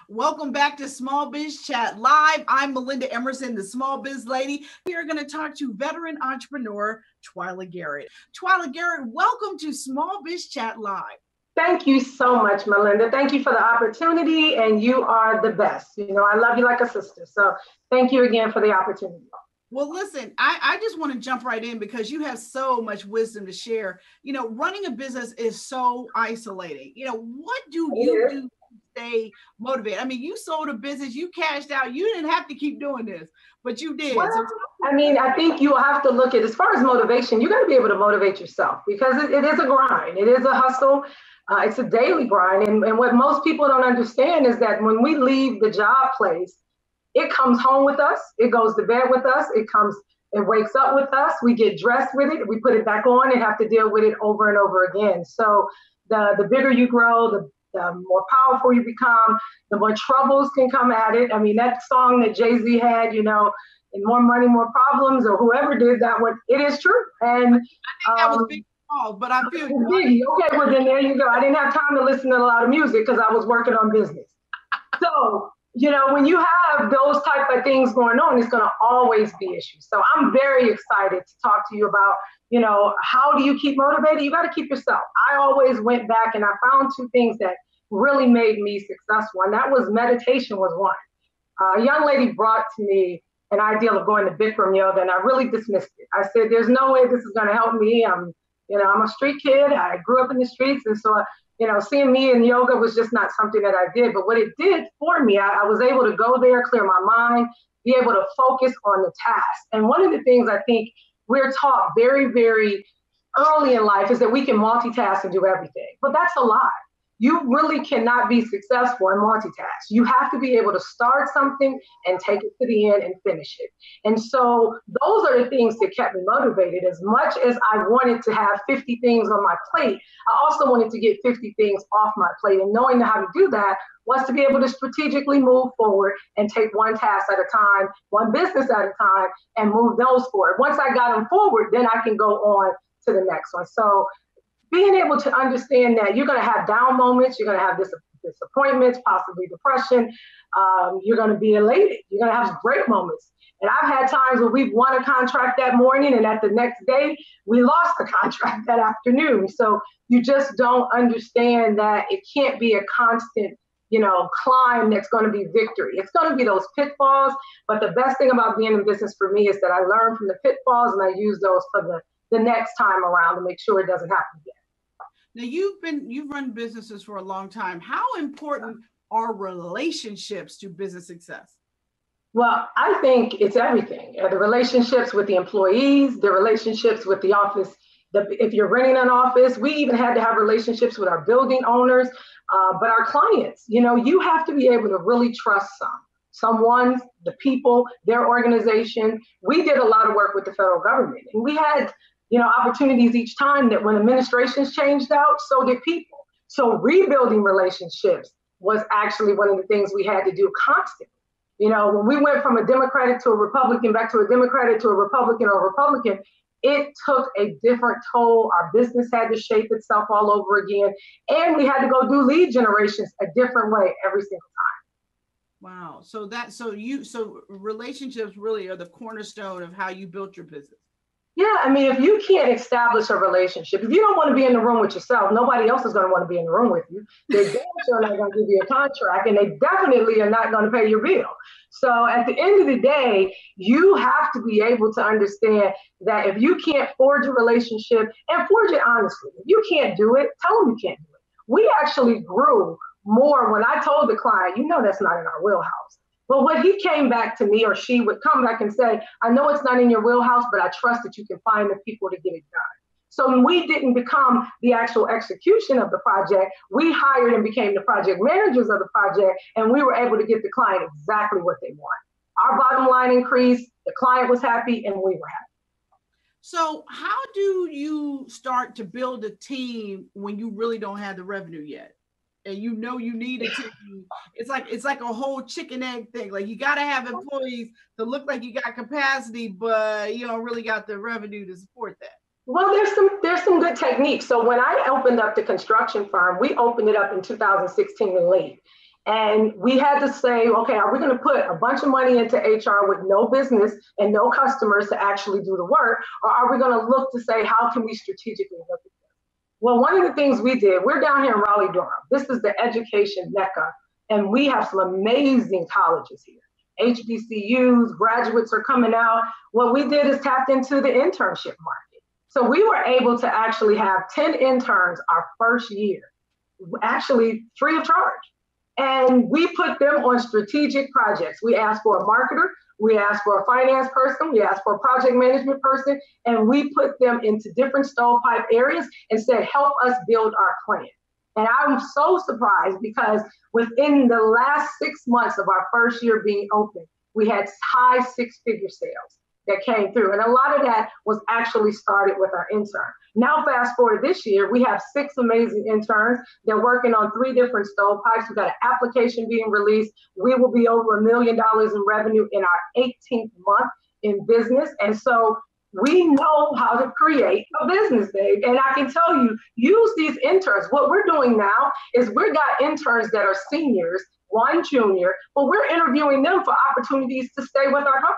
Welcome back to Small Biz Chat Live. I'm Melinda Emerson, the Small Biz Lady. We are going to talk to veteran entrepreneur Twyla Garrett. Twyla Garrett, welcome to Small Biz Chat Live. Thank you so much, Melinda. Thank you for the opportunity, and you are the best. You know, I love you like a sister. So thank you again for the opportunity. Well, listen, I just want to jump right in because you have so much wisdom to share. You know, running a business is so isolating. You know, what do you do to stay motivated? I mean, you sold a business, you cashed out, you didn't have to keep doing this, but you did. Well, I think you have to look at, as far as motivation, you got to be able to motivate yourself because it is a grind. It is a hustle. It's a daily grind. And what most people don't understand is that when we leave the job place, it comes home with us. It goes to bed with us. It wakes up with us. We get dressed with it. We put it back on and have to deal with it over and over again. So the bigger you grow, the more powerful you become, the more troubles can come at it. I mean, that song that Jay-Z had, you know, and more money, more problems, or whoever did that one, it is true. And I think that was Big Paul, but I feel Biggie. Okay, well then there you go. I didn't have time to listen to a lot of music because I was working on business. So, you know, when you have those type of things going on, it's going to always be issues. So I'm very excited to talk to you about, you know, how do you keep motivated? You got to keep yourself. I always went back and I found two things that really made me successful. And that was meditation was one. A young lady brought to me an idea of going to Bikram yoga, and I really dismissed it. I said, there's no way this is going to help me. I'm a street kid. I grew up in the streets. And so, you know, seeing me in yoga was just not something that I did. But what it did for me, I was able to go there, clear my mind, be able to focus on the task. And one of the things I think we're taught very, very early in life is that we can multitask and do everything. But that's a lie. You really cannot be successful in multitask. You have to be able to start something and take it to the end and finish it. And so those are the things that kept me motivated. As much as I wanted to have 50 things on my plate, I also wanted to get 50 things off my plate. And knowing how to do that was to be able to strategically move forward and take one task at a time, one business at a time, and move those forward. Once I got them forward, then I can go on to the next one. So being able to understand that you're going to have down moments, you're going to have disappointments, possibly depression, you're going to be elated, you're going to have great moments. And I've had times where we've won a contract that morning and at the next day, we lost the contract that afternoon. So you just don't understand that it can't be a constant, you know, climb that's going to be victory. It's going to be those pitfalls. But the best thing about being in business for me is that I learn from the pitfalls and I use those for the next time around to make sure it doesn't happen again. Now you've run businesses for a long time. How important are relationships to business success? Well, I think it's everything. The relationships with the employees, the relationships with the office. If you're renting an office, we even had to have relationships with our building owners, but our clients. You know, you have to be able to really trust someone, the people, their organization. We did a lot of work with the federal government, and we had, you know, opportunities each time that when administrations changed out, so did people. So rebuilding relationships was actually one of the things we had to do constantly. You know, when we went from a Democratic to a Republican, back to a Democratic to a Republican or a Republican, it took a different toll. Our business had to shape itself all over again. And we had to go do lead generations a different way every single time. Wow. So relationships really are the cornerstone of how you built your business. Yeah, I mean, if you can't establish a relationship, if you don't want to be in the room with yourself, nobody else is going to want to be in the room with you. They're damn sure not going to give you a contract, and they definitely are not going to pay your bill. So at the end of the day, you have to be able to understand that if you can't forge a relationship, and forge it honestly, if you can't do it, tell them you can't do it. We actually grew more when I told the client, you know, that's not in our wheelhouse. But when he came back to me, or she would come back and say, I know it's not in your wheelhouse, but I trust that you can find the people to get it done. So when we didn't become the actual execution of the project, we hired and became the project managers of the project, and we were able to get the client exactly what they want. Our bottom line increased, the client was happy, and we were happy. So how do you start to build a team when you really don't have the revenue yet? And you know you need a team. It's like a whole chicken egg thing. Like, you got to have employees to look like you got capacity, but you don't really got the revenue to support that. Well, there's some good techniques. So when I opened up the construction firm, we opened it up in 2016 in late. And we had to say, okay, are we going to put a bunch of money into HR with no business and no customers to actually do the work? Or are we going to look to say, how can we strategically look at this? Well, one of the things we did, we're down here in Raleigh, Durham. This is the education mecca, and we have some amazing colleges here. HBCUs, graduates are coming out. What we did is tapped into the internship market. So we were able to actually have 10 interns our first year, actually free of charge. And we put them on strategic projects. We asked for a marketer, we asked for a finance person, we asked for a project management person, and we put them into different stovepipe areas and said, help us build our plan. And I'm so surprised because within the last 6 months of our first year being open, we had high six-figure sales that came through. And a lot of that was actually started with our intern. Now, fast forward this year, we have 6 amazing interns. They're working on 3 different stovepipes. We've got an application being released. We will be over $1 million in revenue in our 18th month in business. And so we know how to create a business, Dave. And I can tell you, use these interns. What we're doing now is we've got interns that are seniors, 1 junior, but we're interviewing them for opportunities to stay with our company.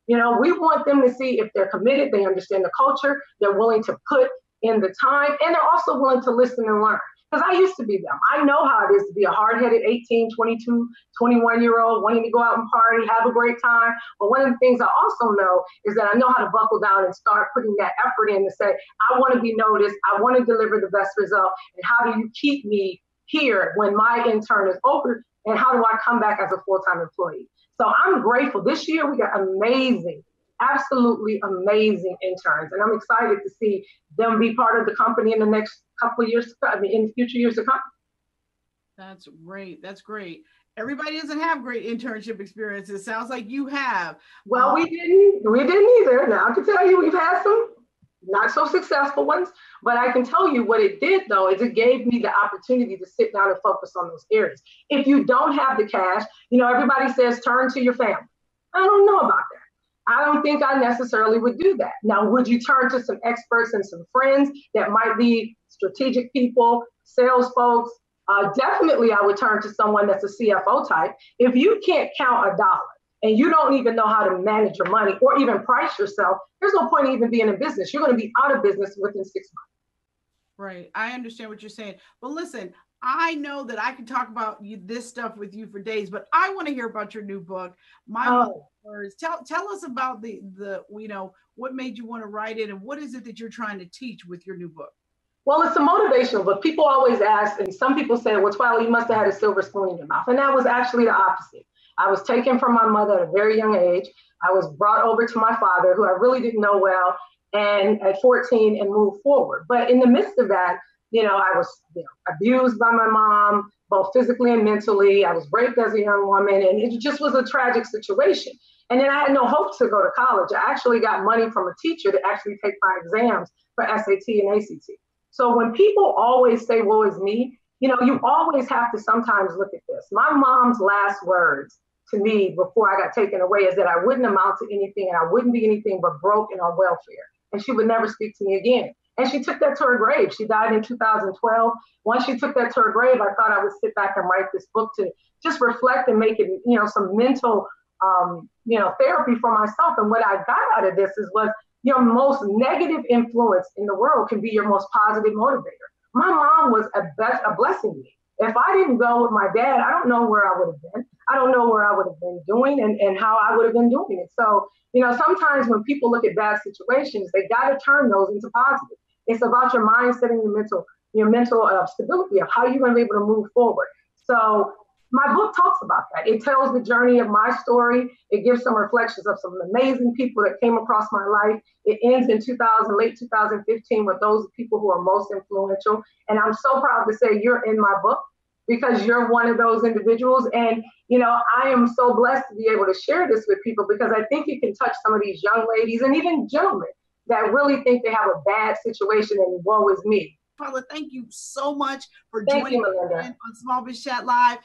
You know, we want them to see if they're committed, they understand the culture, they're willing to put in the time, and they're also willing to listen and learn. Because I used to be them. I know how it is to be a hard-headed 18, 22, 21-year-old wanting to go out and party, have a great time. But one of the things I also know is that I know how to buckle down and start putting that effort in to say, I want to be noticed, I want to deliver the best result, and how do you keep me here when my intern is over, and how do I come back as a full-time employee? So I'm grateful. This year we got amazing, absolutely amazing interns, and I'm excited to see them be part of the company in the next couple of years, in future years to come. That's great. That's great. Everybody doesn't have great internship experiences. It sounds like you have. Well, we didn't either. Now I can tell you we've had some not so successful ones, but I can tell you what it did though, is it gave me the opportunity to sit down and focus on those areas. If you don't have the cash, you know, everybody says turn to your family. I don't know about that. I don't think I necessarily would do that. Now, would you turn to some experts and some friends that might be strategic people, sales folks? Definitely I would turn to someone that's a CFO type. If you can't count a dollar and you don't even know how to manage your money or even price yourself, there's no point in even being in business. You're going to be out of business within 6 months. Right. I understand what you're saying. But listen, I know that I can talk about this stuff with you for days, but I want to hear about your new book. Words. Tell us about the you know, what made you want to write it and what is it that you're trying to teach with your new book? Well, it's a motivational book. People always ask, and some people say, well, Twyla, you must have had a silver spoon in your mouth. And that was actually the opposite. I was taken from my mother at a very young age. I was brought over to my father, who I really didn't know well, and at 14 and moved forward. But in the midst of that, you know, I was abused by my mom, both physically and mentally. I was raped as a young woman, and it just was a tragic situation. And then I had no hope to go to college. I actually got money from a teacher to actually take my exams for SAT and ACT. So when people always say, woe is me, you know, you always have to sometimes look at this. My mom's last words to me before I got taken away is that I wouldn't amount to anything and I wouldn't be anything but broke and on welfare. And she would never speak to me again. And she took that to her grave. She died in 2012. Once she took that to her grave, I thought I would sit back and write this book to just reflect and make it, you know, some mental, therapy for myself. And what I got out of this was your most negative influence in the world can be your most positive motivator. My mom was a blessing to me. If I didn't go with my dad, I don't know where I would have been. I don't know where I would have been doing and how I would have been doing it. So, you know, sometimes when people look at bad situations, they got to turn those into positive. It's about your mindset and your mental stability of how you're going to be able to move forward. So my book talks about that. It tells the journey of my story. It gives some reflections of some amazing people that came across my life. It ends in late 2015 with those people who are most influential. And I'm so proud to say you're in my book because you're one of those individuals. And, you know, I am so blessed to be able to share this with people because I think it can touch some of these young ladies and even gentlemen that really think they have a bad situation and woe is me. Twyla, thank you so much for joining me on Small Biz Chat Live.